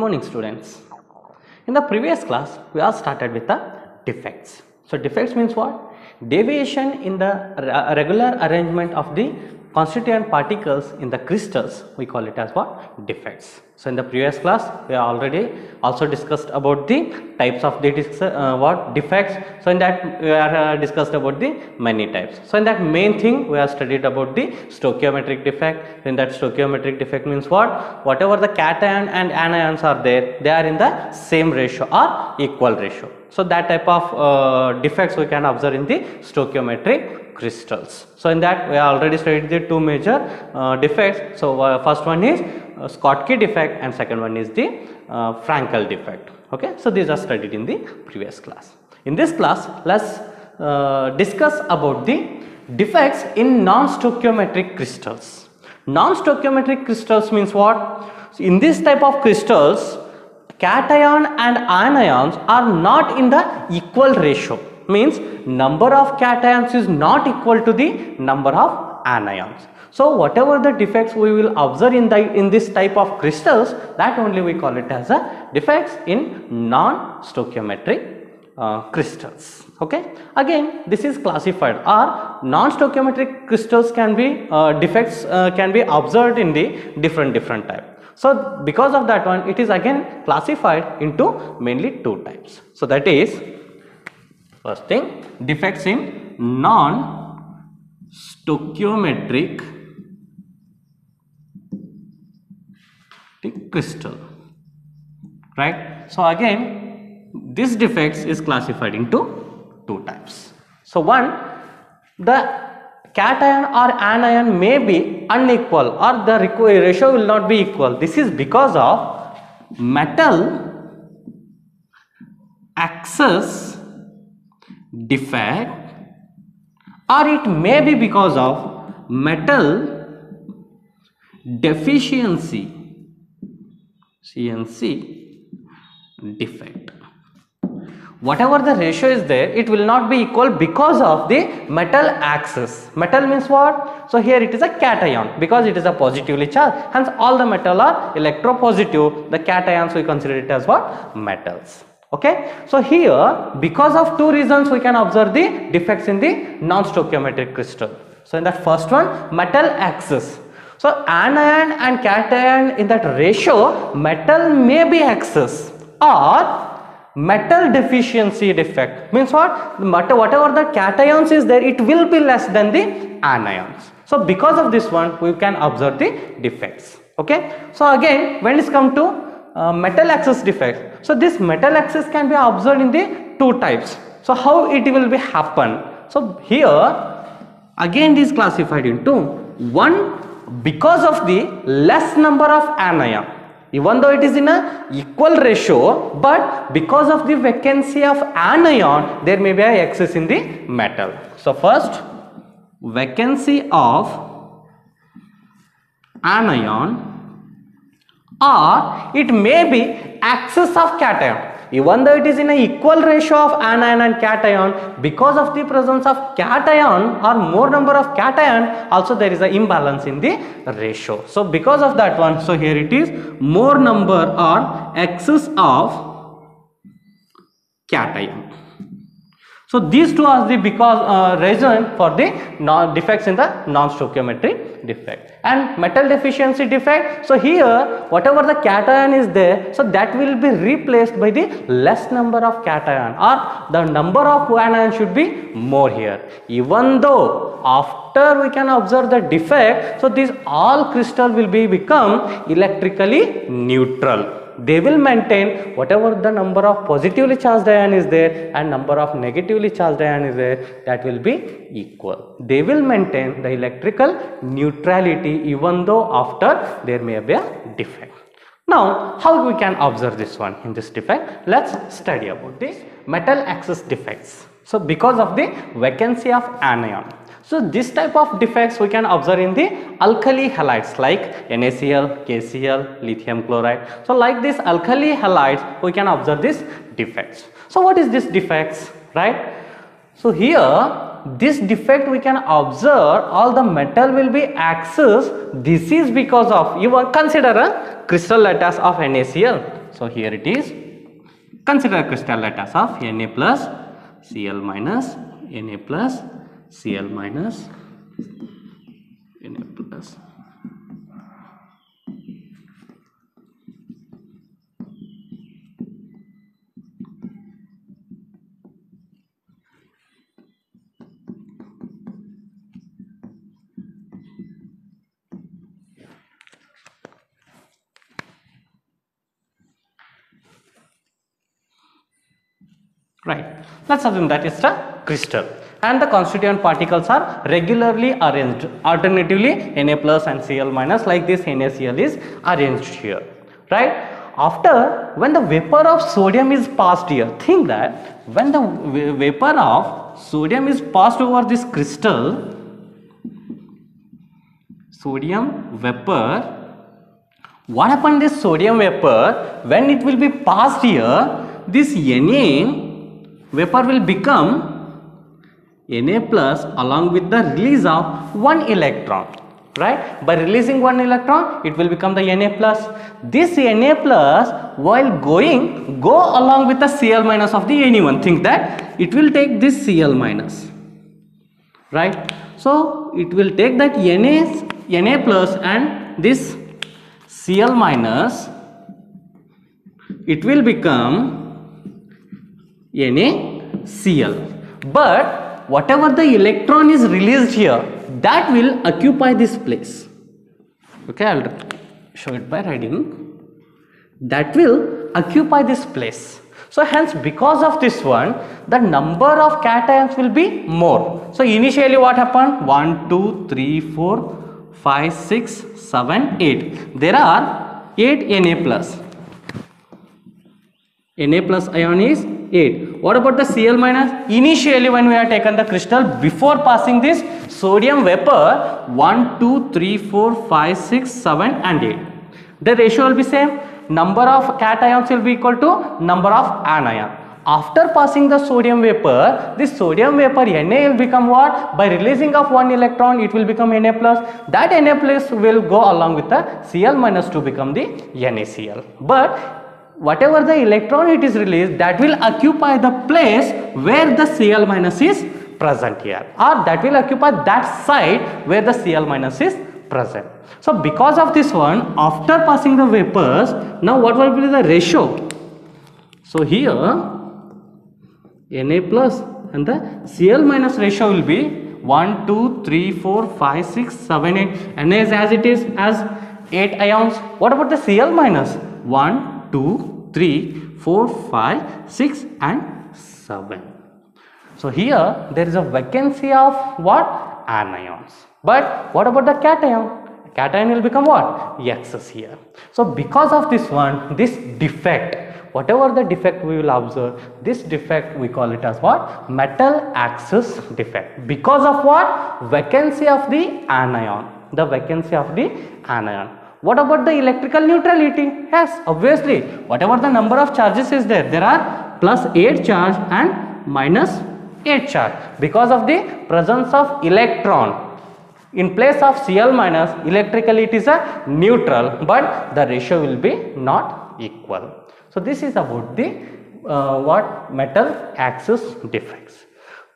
morning, students. In the previous class, we all started with the defects. So defects means what? Deviation in the regular arrangement of the constituent particles in the crystals. We call it as what? Defects. So in the previous class, we already also discussed about the types of the defects. So in that we are discussed about the many types. So in that main thing we have studied about the stoichiometric defect. In that stoichiometric defect means what? Whatever the cation and anions are there, they are in the same ratio or equal ratio. So that type of defects we can observe in the stoichiometric crystals. So in that we have already studied the two major defects. So first one is Schottky defect and second one is the Frankel defect. Okay, so these are studied in the previous class. In this class, let's discuss about the defects in non-stoichiometric crystals. Non-stoichiometric crystals means what? So in this type of crystals, cation and anions are not in the equal ratio. Means number of cations is not equal to the number of anions. So whatever the defects we will observe in this type of crystals, that only we call it as a defects in non-stoichiometric crystals. Okay, again this is classified, or non-stoichiometric crystals can be defects can be observed in the different type. So because of that one, it is again classified into mainly two types. So that is, first thing, defects in non-stoichiometric crystal, right? So again this defects is classified into two types. So one, the cation or anion may be unequal or the ratio will not be equal. This is because of metal axis defect, or it may be because of metal deficiency defect. Whatever the ratio is there, it will not be equal because of the metal axis. Metal means what? So here it is a cation because it is a positively charged, hence all the metal are electropositive. The cations we consider it as what? Metals. Okay, so here because of two reasons we can observe the defects in the non-stoichiometric crystal. So in that first one, metal axis. So anion and cation in that ratio, metal may be excess or metal deficiency defect. Means what? Whatever the cations is there, it will be less than the anions. So because of this one, we can observe the defects. Okay, so again when it comes to metal axis defect, so this metal axis can be observed in the two types. So how it will be happen? So here again it is classified into one, because of the less number of anion, even though it is in a equal ratio, but because of the vacancy of anion, there may be an excess in the metal. So first, vacancy of anion, or it may be excess of cation. Even though it is in an equal ratio of anion and cation, because of the presence of cation or more number of cation, also there is an imbalance in the ratio. So because of that one, so here it is more number or excess of cation. So these two are the reason for the defects in the non-stoichiometric defect. And metal deficiency defect, so here whatever the cation is there, so that will be replaced by the less number of cation, or the number of anion should be more here. Even though after we can observe the defect, so these all crystal will become electrically neutral. They will maintain whatever the number of positively charged ion is there and number of negatively charged ion is there, that will be equal. They will maintain the electrical neutrality even though after there may be a defect. Now how we can observe this one in this defect? Let's study about the metal axis defects. So because of the vacancy of anion. So this type of defects we can observe in the alkali halides like NaCl, KCl, lithium chloride. So like this alkali halides we can observe these defects. So what is this defects, right? So here this defect we can observe all the metal will be excess. This is because of, you consider a crystal lattice of NaCl. So here it is. Consider crystal let us of Na plus Cl minus, Na plus Cl minus, Na plus. Right. Let's assume that is the crystal and the constituent particles are regularly arranged alternatively Na plus and Cl minus, like this NaCl is arranged here, right? After, when the vapor of sodium is passed here, think that when the vapor of sodium is passed over this crystal, sodium vapor, what happened this sodium vapor, when it will be passed here, this Na vapor will become Na plus along with the release of one electron, right? By releasing one electron, it will become the Na plus. This Na plus while go along with the Cl minus of the anyone. Think that it will take this Cl minus, right? So it will take that Na plus and this Cl minus, it will become NaCl, but whatever the electron is released here, that will occupy this place. Okay, I'll show it by writing. That will occupy this place. So hence, because of this one, the number of cations will be more. So initially what happened? 1, 2, 3, 4, 5, 6, 7, 8. There are 8 Na plus. Na plus ion is 8. What about the Cl minus? Initially when we have taken the crystal, before passing this sodium vapor, 1, 2, 3, 4, 5, 6, 7 and 8. The ratio will be same. Number of cations will be equal to number of anion. After passing the sodium vapor, this sodium vapor Na will become what? By releasing of one electron, it will become Na plus. That Na plus will go along with the Cl minus to become the NaCl. But whatever the electron it is released, that will occupy the place where the Cl minus is present here, or that will occupy that side where the Cl minus is present. So because of this one, after passing the vapors, now what will be the ratio? So here Na plus and the Cl minus ratio will be 1, 2, 3, 4, 5, 6, 7, 8. Na is as it is as 8 ions. What about the Cl minus? 1, 2, 3, 4, 5, 6 and 7. So here there is a vacancy of what? Anions. But what about the cation? Cation will become what? Excess here. So because of this one, this defect, whatever the defect we will observe, this defect we call it as what? Metal axis defect. Because of what? Vacancy of the anion. The vacancy of the anion. What about the electrical neutrality? Yes, obviously, whatever the number of charges is there, there are plus 8 charge and minus 8 charge. Because of the presence of electron, in place of Cl minus, electrically it is a neutral, but the ratio will be not equal. So this is about the what? Metal axis defects.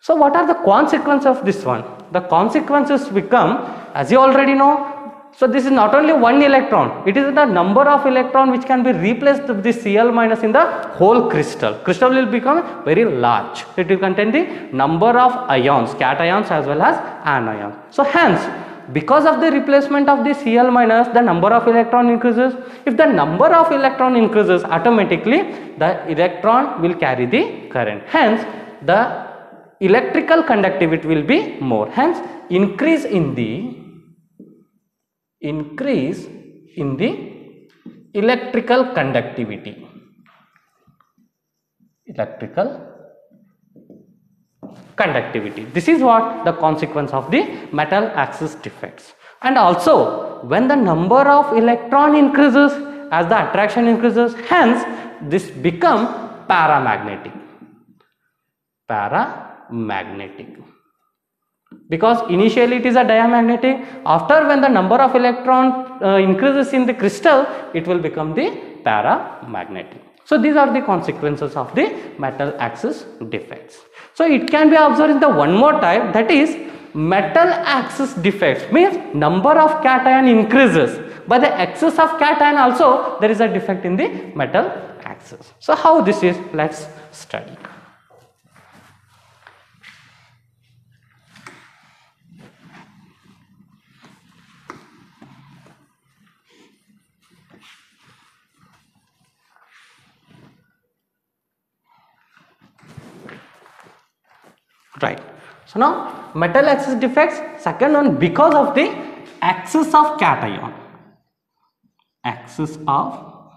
So what are the consequences of this one? The consequences become, as you already know, so this is not only one electron, it is the number of electron which can be replaced with this Cl minus in the whole crystal. Crystal will become very large. It will contain the number of ions, cations as well as anions. So hence, because of the replacement of the Cl minus, the number of electron increases. If the number of electron increases, automatically the electron will carry the current. Hence, the electrical conductivity will be more. Hence, increase in the electrical conductivity. This is what the consequence of the metal axis defects. And also, when the number of electron increases, as the attraction increases, hence this become paramagnetic. Because initially it is a diamagnetic. After, when the number of electron increases in the crystal, it will become the paramagnetic. So these are the consequences of the metal axis defects. So it can be observed in the one more type, that is metal axis defects, means number of cation increases, by the excess of cation also there is a defect in the metal axis. So how this is, let's study. Right. So now metal axis defects, second one, because of the axis of cation. Axis of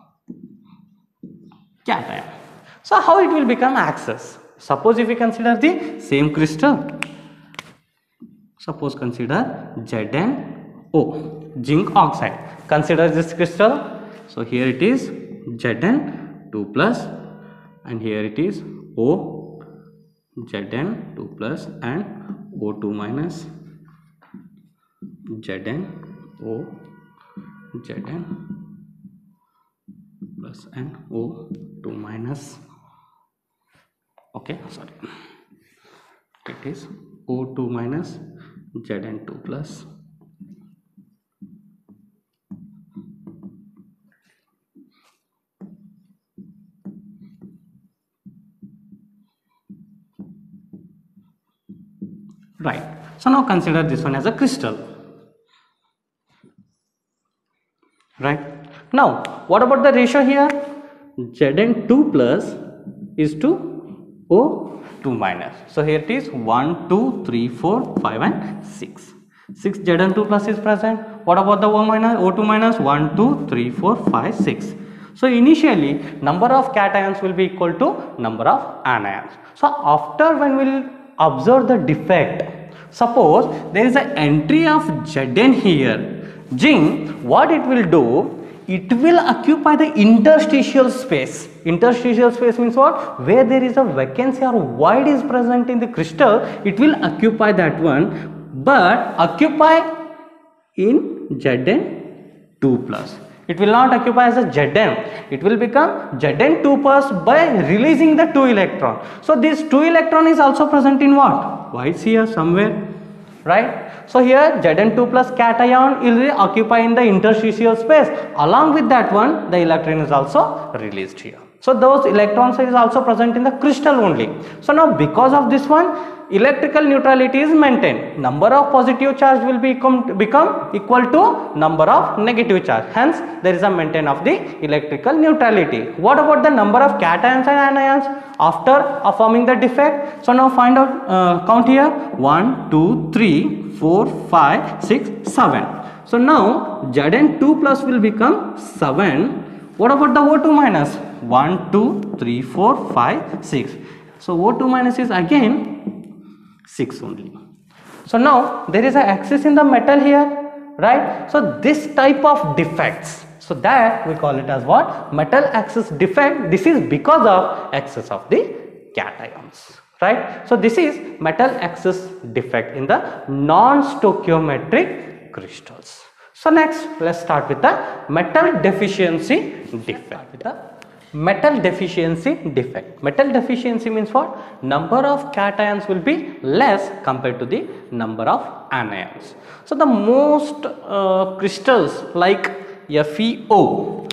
cation. So how it will become axis? Suppose if we consider the same crystal, suppose consider ZnO, zinc oxide. Consider this crystal. So here it is Zn2 plus and here it is O, Zn2 plus and O2 minus, ZnO, Zn plus and O2 minus. Okay, sorry, it is O2 minus Zn2 plus. Right. So now consider this one as a crystal. Right. Now what about the ratio here? Zn2 plus is to O2 minus. So here it is 1, 2, 3, 4, 5 and 6. 6 Zn2 plus is present. What about the O2 minus? 1, 2, 3, 4, 5, 6. So initially number of cations will be equal to number of anions. So after when we will observe the defect, suppose there is an entry of Zn here, zinc, what it will do? It will occupy the interstitial space. Interstitial space means what? Where there is a vacancy or void is present in the crystal, it will occupy that one, but occupy in Zn2 plus. It will not occupy as a Zn. It will become Zn2 plus by releasing the 2 electron. So this 2 electron is also present in what? Voids here somewhere. Right. So here Zn2 plus cation will occupy in the interstitial space. Along with that one, the electron is also released here. So those electrons is also present in the crystal only. So now because of this one, electrical neutrality is maintained. Number of positive charge will become equal to number of negative charge. Hence there is a maintain of the electrical neutrality. What about the number of cations and anions after forming the defect? So now find out, count here, 1, 2, 3, 4, 5, 6, 7. So now Zn2 plus will become 7. What about the O2 minus? 1, 2, 3, 4, 5, 6. So O2 minus is again 6 only. So now there is an axis in the metal here, right? So this type of defects, so that we call it as what? Metal axis defect. This is because of excess of the cations, right? So this is metal axis defect in the non-stoichiometric crystals. So next let's start with the metal deficiency defect. Metal deficiency defect. Metal deficiency means what? Number of cations will be less compared to the number of anions. So the most crystals like FeO,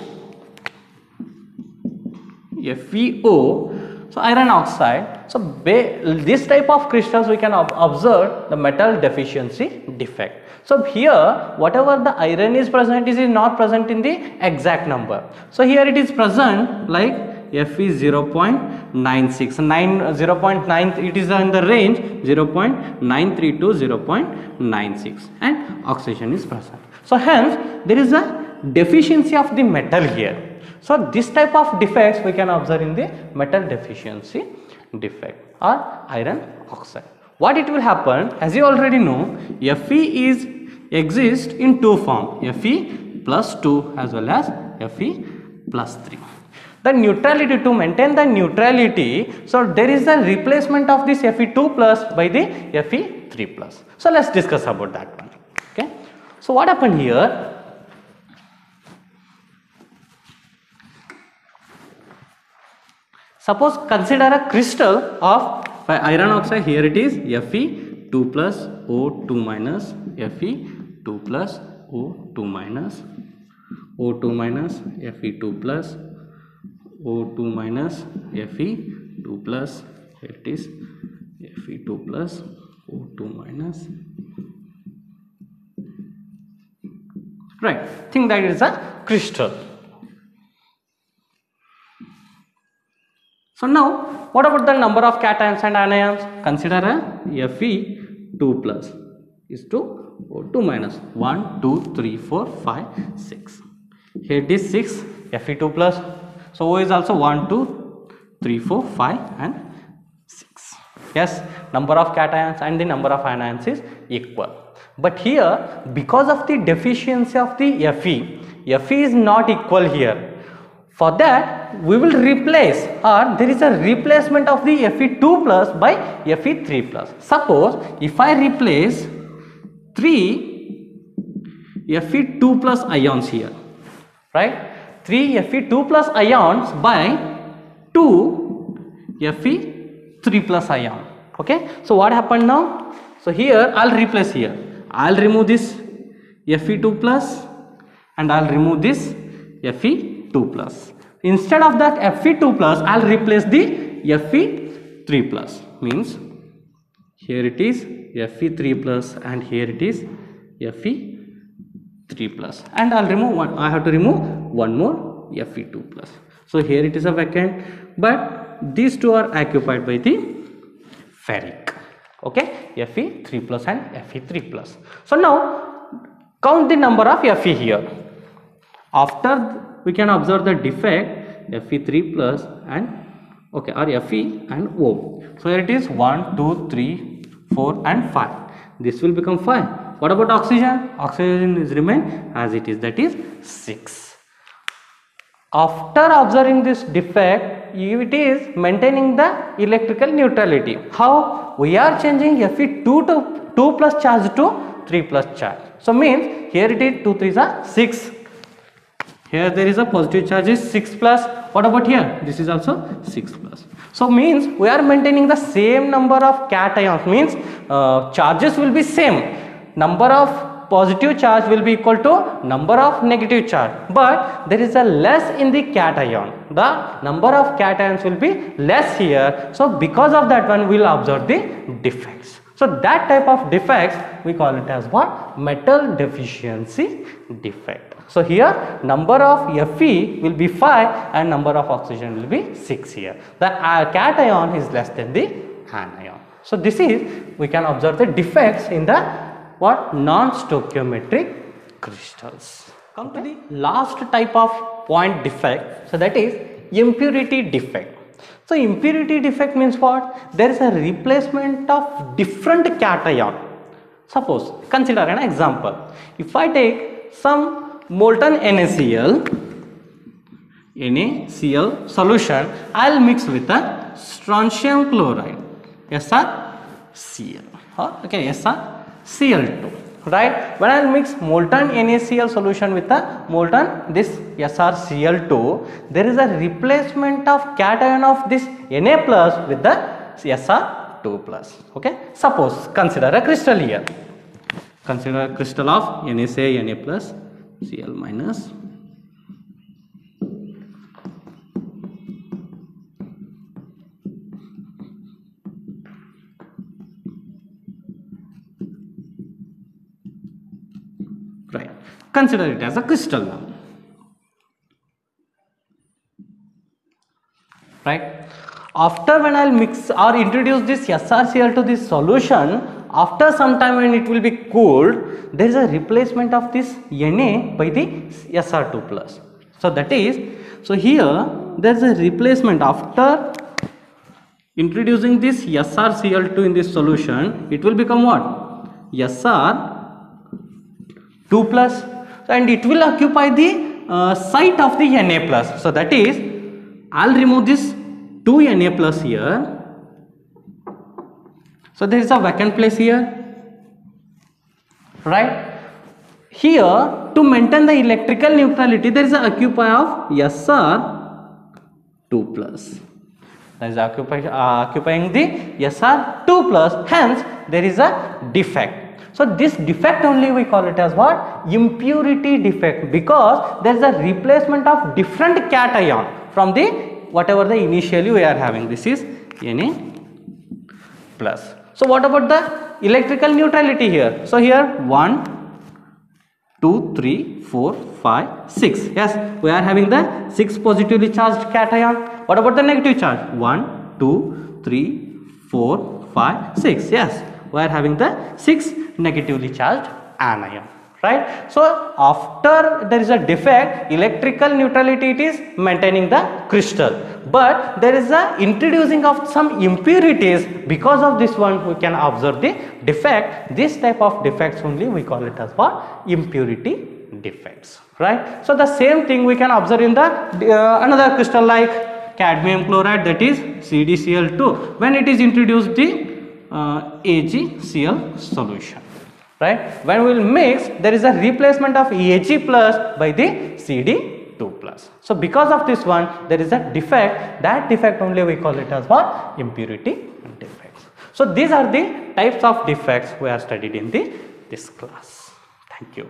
so iron oxide. So this type of crystals we can observe the metal deficiency defect. So here whatever the iron is present is not present in the exact number. So here it is present like Fe 0.96, 0.9, it is in the range 0.93 to 0.96 and oxidation is present. So hence there is a deficiency of the metal here. So this type of defects we can observe in the metal deficiency defect or iron oxide. What it will happen, as you already know, Fe exists in two forms, Fe plus 2 as well as Fe plus 3. The neutrality, to maintain the neutrality, so there is a replacement of this Fe2 plus by the Fe3 plus. So let's discuss about that one. Okay. So what happened here? Suppose consider a crystal of iron oxide. Here it is Fe2 plus O2 minus, Fe2 plus O2 minus, O2 minus, Fe2 plus O2 minus, Fe2 plus, here it is Fe2 plus O2 minus. Right, think that it is a crystal. So now, what about the number of cations and anions? Consider a Fe2 plus is to O2 minus 1, 2, 3, 4, 5, 6. Here it is 6 Fe2 plus. So O is also 1, 2, 3, 4, 5 and 6. Yes, number of cations and the number of anions is equal. But here, because of the deficiency of the Fe is not equal here. For that, we will replace, or there is a replacement of the Fe2 plus by Fe3 plus. Suppose if I replace 3 Fe2 plus ions here, right? 3 Fe2 plus ions by 2 Fe3 plus ion. Okay, so what happened now? So here I'll replace here. I'll remove this Fe2 plus and I'll remove this Fe2 plus. Instead of that Fe2 plus, I'll replace the Fe3 plus. Means here it is Fe3 plus and here it is Fe3 plus. And I'll remove one. I have to remove one more Fe2 plus. So here it is a vacant, but these two are occupied by the ferric. Okay, Fe3 plus and Fe3 plus. So now count the number of Fe here. After we can observe the defect Fe3 plus and okay, or Fe and O. So here it is 1, 2, 3, 4 and 5. This will become 5. What about oxygen? Oxygen is remain as it is, that is 6. After observing this defect, it is maintaining the electrical neutrality. How? We are changing Fe2 to 2 plus charge to 3 plus charge. So means here it is 2 3s are 6. Here there is a positive charge is 6 plus. What about here? This is also 6 plus. So means we are maintaining the same number of cations. Means charges will be same. Number of positive charge will be equal to number of negative charge, but there is a less in the cation. The number of cations will be less here. So because of that one, we will observe the defects. So that type of defects we call it as what? Metal deficiency defect. So here number of Fe will be 5 and number of oxygen will be 6 here. The cation is less than the anion. So this is, we can observe the defects in the what? Non-stoichiometric crystals. Come to the last type of point defect. So that is impurity defect. So impurity defect means what? There is a replacement of different cation. Suppose, consider an example. If I take some molten NaCl solution, I will mix with a strontium chloride, SrCl, okay, SrCl2. Right, when I will mix molten NaCl solution with a molten this SrCl2, there is a replacement of cation of this Na plus with the Sr2 plus. Okay, suppose consider a crystal here. Consider a crystal of NaCl, Na plus, Cl minus. Right, consider it as a crystal now. Right, after when I will mix or introduce this SrCl to this solution, after some time when it will be cooled, there is a replacement of this Na by the Sr2 plus. So that is, so here there is a replacement after introducing this SrCl2 in this solution, it will become what? Sr2 plus, and it will occupy the site of the Na plus. So that is, I will remove this 2 Na plus here. So there is a vacant place here, right? Here to maintain the electrical neutrality, there is a occupy of Sr2 plus. that is occupying the Sr2 plus, hence there is a defect. So this defect only we call it as what? Impurity defect, because there is a replacement of different cation from the whatever the initially we are having. This is Na plus. So what about the electrical neutrality here? So here 1, 2, 3, 4, 5, 6. Yes, we are having the 6 positively charged cation. What about the negative charge? 1, 2, 3, 4, 5, 6. Yes, we are having the 6 negatively charged anion, right? So after there is a defect, electrical neutrality it is maintaining the crystal, but there is a introducing of some impurities. Because of this one we can observe the defect. This type of defects only we call it as what? Impurity defects, right? So the same thing we can observe in the another crystal like cadmium chloride, that is CdCl2, when it is introduced the AgCl solution, right? When we will mix, there is a replacement of Ag plus by the Cd2 plus. So because of this one there is a defect. That defect only we call it as what? Impurity defects. So these are the types of defects we are studied in this class. Thank you.